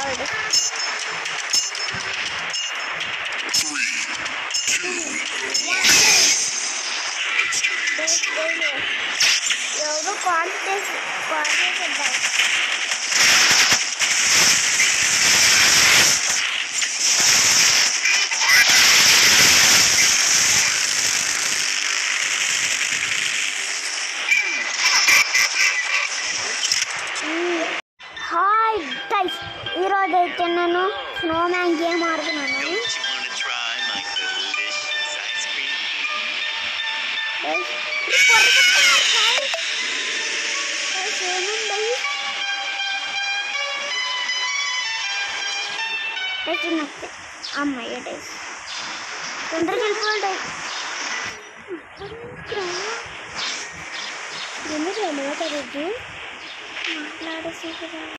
రావాడు. ఎవరు confidence confidence hi guys, ఈరోజు అయితే నేను స్నోమ్యాన్ గేమ్ ఆడుతున్నాను. అమ్మాయి తొందరగా వెళ్ళిపోండి. ఎందుకు మాట్లాడేసి